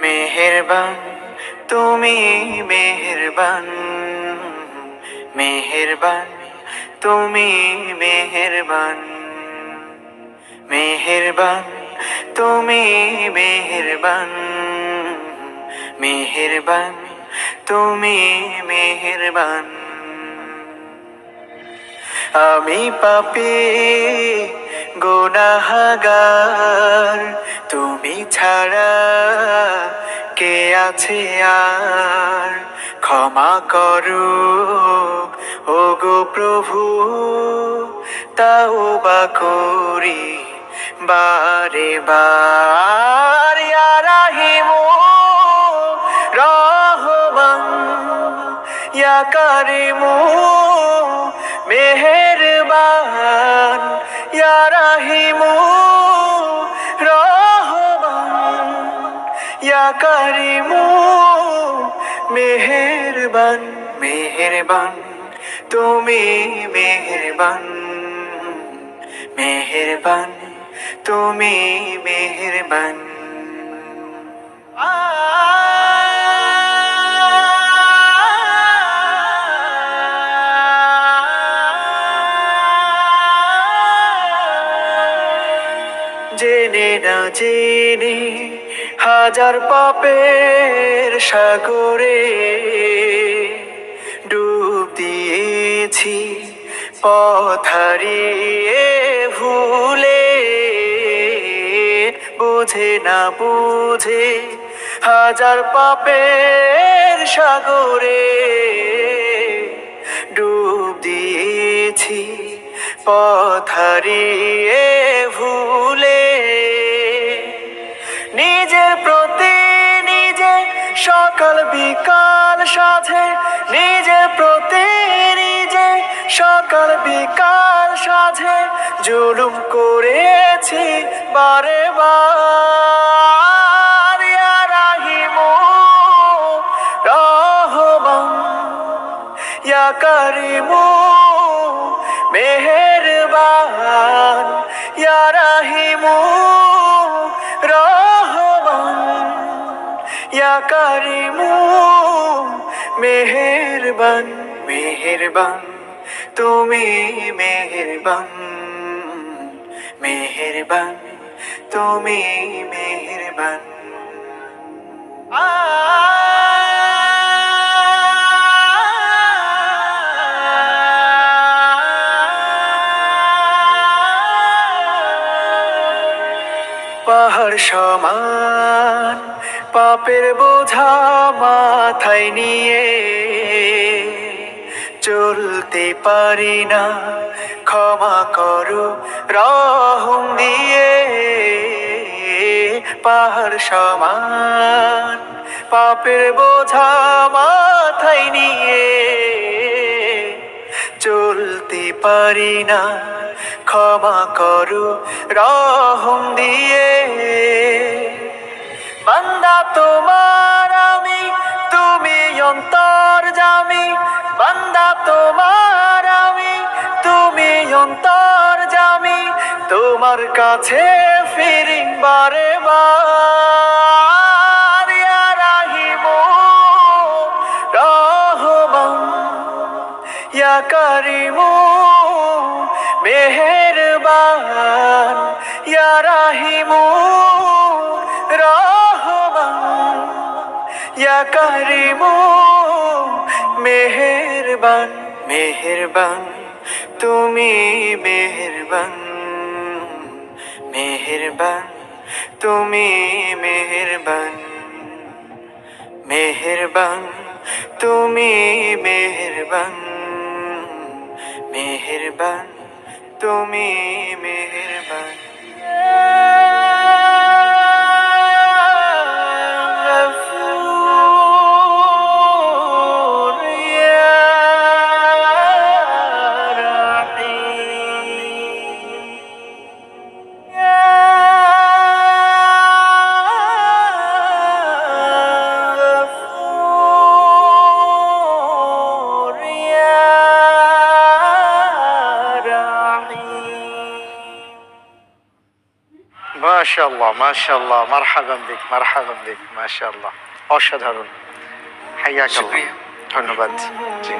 মেহেরবান তুমি, মেহেরবান, মেহেরবান তুমি, মেহেরবান, মেহেরবান তুমি, মেহেরবান, মেহেরবান তুমি, মেহেরবান। আমি পাপী গুনাহগার, তুমি ছাড়া কে আছে আর? ক্ষমা করো ও গো প্রভু, তাওবা করি বারে বার। ইয়া রাহিমু রহমান, ইয়া কারিমু মেহেরবান, ইয়া রাহিমু রহমান, ইয়া কারিমু মেহেরবান। মেহেরবান তুমি, মেহেরবান, মেহেরবান তুমি, মেহেরবান। জেনে না জেনে হাজার পাপের সাগরে ডুব দিয়েছি, পথ হারিয়ে ভুলে। বুঝে না বুঝে হাজার পাপের সাগরে ডুব দিয়েছি, পথ হারিয়ে ভুলে। নিজের প্রতি নিজে সকাল বিকাল সাধে, নিজের প্রতি নিজে সকাল বিকাল সাধে জুলুম করেছি বারে বার। ইয়া রাহিমু রহমান, ইয়া কারিমু মেহেরবান, ইয়া রাহিমু রহমান, ইয়া কারিমু মেহেরবান। মেহেরবান তুমি, মেহেরবান, মেহেরবান তুমি, মেহেরবান। পাহাড় সমান পাপের বোঝা মাথায় নিয়ে চলতে পারি না, ক্ষমা করো রহম দিয়ে। পাহাড় সমান পাপের বোঝা মাথায় নিয়ে চলতে পারি না, ক্ষমা করো রহম দিয়ে। বান্দা তোমার আমি, তুমি অন্তর্যামী, বান্দা তোমার আমি, তুমি অন্তর্যামী। তোমার কাছে ফিরি বারে বার। ইয়া রাহিমু রহমান, ইয়া কারিমু মেহেরবান, ইয়া রাহিমু রহমান, ইয়া কারিমু মেহেরবান। মেহেরবান তুমি, মেহেরবান, মেহেরবান তুমি, মেহেরবান, মেহেরবান তুমি, মেহেরবান, মেহেরবান তুমি, মেহেরবান। মাশাআল্লাহ মাশাআল্লাহ, মারহাবান বিক মারহাবান বিক, মাশাআল্লাহ, অসাধারণ। হাইয়াকাল্লাহ, শুকরিয়া। ধন্যবাদ। জি।